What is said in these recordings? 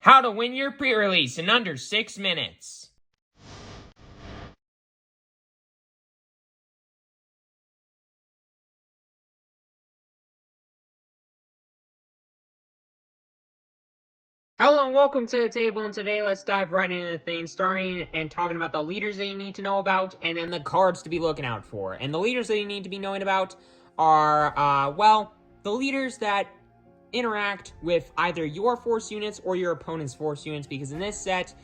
How to win your pre-release in under 6 minutes. Hello and welcome to the table, and today let's dive right into things, starting and talking about the leaders that you need to know about, and then the cards to be looking out for. And the leaders that you need to be knowing about are, the leaders that interact with either your force units or your opponent's force units, because in this set,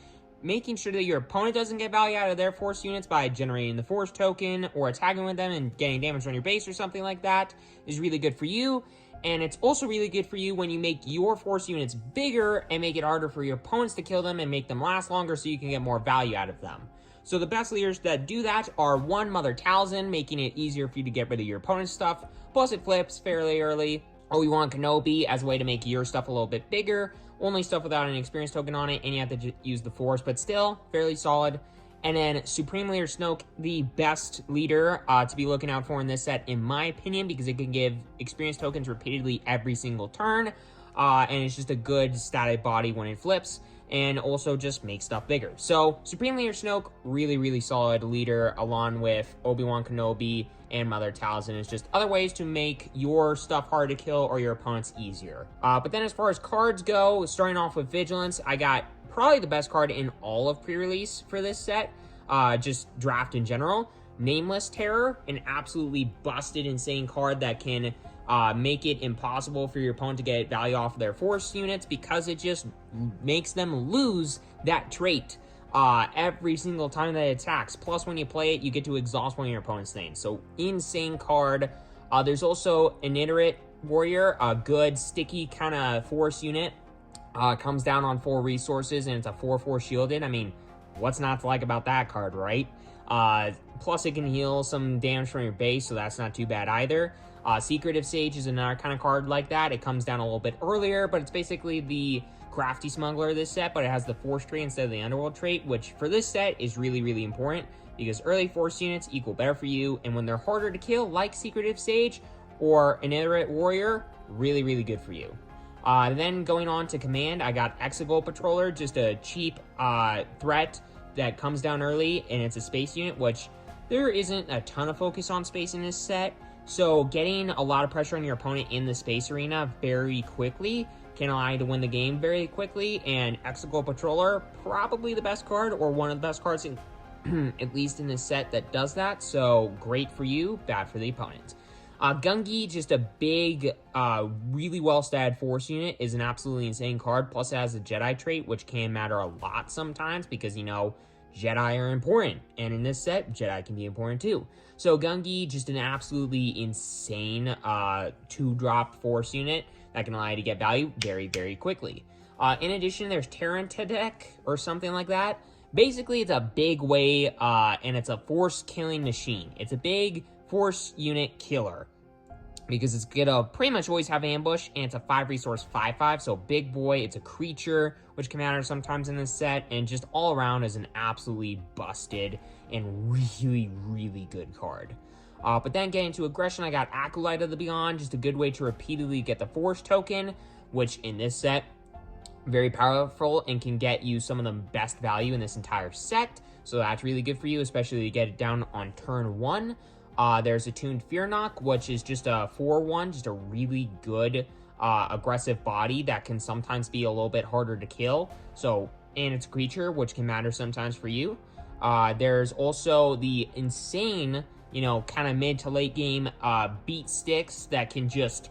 making sure that your opponent doesn't get value out of their force units by generating the force token or attacking with them and getting damage on your base or something like that is really good for you. And it's also really good for you when you make your force units bigger and make it harder for your opponents to kill them and make them last longer so you can get more value out of them. So the best leaders that do that are 1, Mother Talzin, making it easier for you to get rid of your opponent's stuff, plus it flips fairly early. Obi-Wan Kenobi as a way to make your stuff a little bit bigger, only stuff without an experience token on it, and you have to use the Force, but still fairly solid. And then Supreme Leader Snoke, the best leader to be looking out for in this set, in my opinion, because it can give experience tokens repeatedly every single turn, and it's just a good static body when it flips, and also just makes stuff bigger. So Supreme Leader Snoke, really, really solid leader, along with Obi-Wan Kenobi and Mother Talzin. It's just other ways to make your stuff hard to kill or your opponents easier. But then as far as cards go, starting off with Vigilance, I got probably the best card in all of pre-release for this set, just draft in general. Nameless Terror, an absolutely busted, insane card that can make it impossible for your opponent to get value off of their force units because it just makes them lose that trait every single time that it attacks. Plus, when you play it, you get to exhaust one of your opponent's things. So, insane card. There's also an Iterate Warrior, a good, sticky kind of force unit. Comes down on 4 resources, and it's a 4/4 shielded. I mean, what's not to like about that card, right? Plus, it can heal some damage from your base, so that's not too bad either. Secretive Sage is another kind of card like that. It comes down a little bit earlier, but it's basically the Crafty Smuggler of this set, but it has the Force trait instead of the Underworld trait, which for this set is really, really important, because early Force units equal better for you, and when they're harder to kill, like Secretive Sage or an Iterate Warrior, really, really good for you. Then going on to Command, I got Exegol Patroller, just a cheap threat that comes down early, and it's a space unit, which there isn't a ton of focus on space in this set, so getting a lot of pressure on your opponent in the space arena very quickly can allow you to win the game very quickly, and Exegol Patroller, probably the best card, or one of the best cards, in, at least in this set, that does that, so great for you, bad for the opponent. Gungi, just a big, really well-statted force unit, is an absolutely insane card, plus it has a Jedi trait, which can matter a lot sometimes, because, you know, Jedi are important, and in this set, Jedi can be important too. So Gungi, just an absolutely insane 2-drop force unit that can allow you to get value very, very quickly. In addition, there's Terrantedek, or something like that. Basically, it's a big way, and it's a force-killing machine. It's a big force unit killer, because it's gonna pretty much always have ambush, and it's a 5-resource 5/5, so big boy. It's a creature, which can matter sometimes in this set, and just all around is an absolutely busted and really, really good card. But then getting to aggression, I got Acolyte of the Beyond, just a good way to repeatedly get the force token, which in this set, very powerful and can get you some of the best value in this entire set, so that's really good for you, especially to get it down on turn 1. There's Attuned Fear Knock, which is just a 4/1, just a really good aggressive body that can sometimes be a little bit harder to kill. So, and it's a creature, which can matter sometimes for you. There's also the insane, you know, kind of mid to late game beat sticks that can just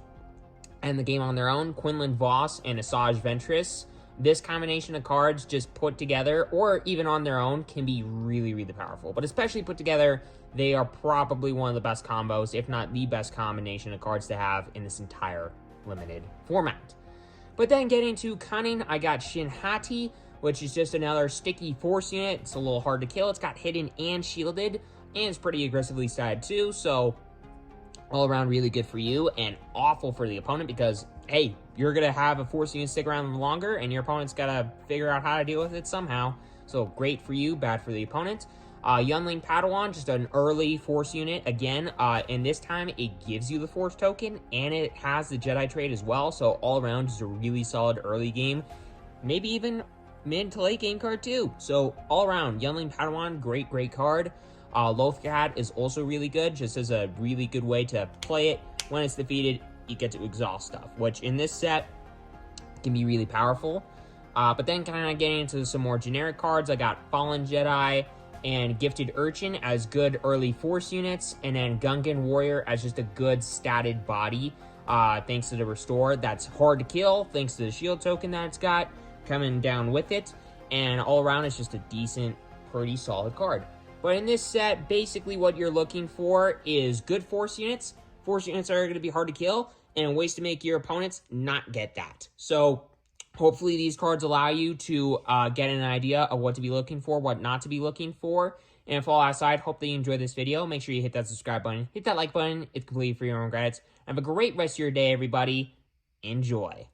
end the game on their own. Quinlan Voss and Asajj Ventress. This combination of cards just put together, or even on their own, can be really, really powerful. But especially put together, they are probably one of the best combos, if not the best combination of cards to have in this entire limited format. But then getting to Cunning, I got Shin Hati, which is just another sticky force unit. It's a little hard to kill. It's got hidden and shielded, and it's pretty aggressively statted too, so all around really good for you, and awful for the opponent, because, hey, you're going to have a force unit stick around longer, and your opponent's got to figure out how to deal with it somehow. So great for you, bad for the opponent. Youngling Padawan, just an early force unit again, and this time it gives you the force token, and it has the Jedi trait as well, so all around just a really solid early game. maybe even mid to late game card too. So all around, Youngling Padawan, great card. LOF Cat is also really good, just as a really good way to play it. When it's defeated, you get to exhaust stuff, which in this set can be really powerful. But then kind of getting into some more generic cards, I got Fallen Jedi and Gifted Urchin as good early Force units, and then Gungan Warrior as just a good statted body, thanks to the Restore. That's hard to kill, thanks to the shield token that it's got coming down with it, and all around it's just a decent, pretty solid card. But in this set, basically what you're looking for is good Force units. Force units are going to be hard to kill, and ways to make your opponents not get that. So hopefully these cards allow you to get an idea of what to be looking for, what not to be looking for. And for all outside, hope that you enjoyed this video. Make sure you hit that subscribe button, hit that like button. It's completely free on credits. Have a great rest of your day, everybody. Enjoy.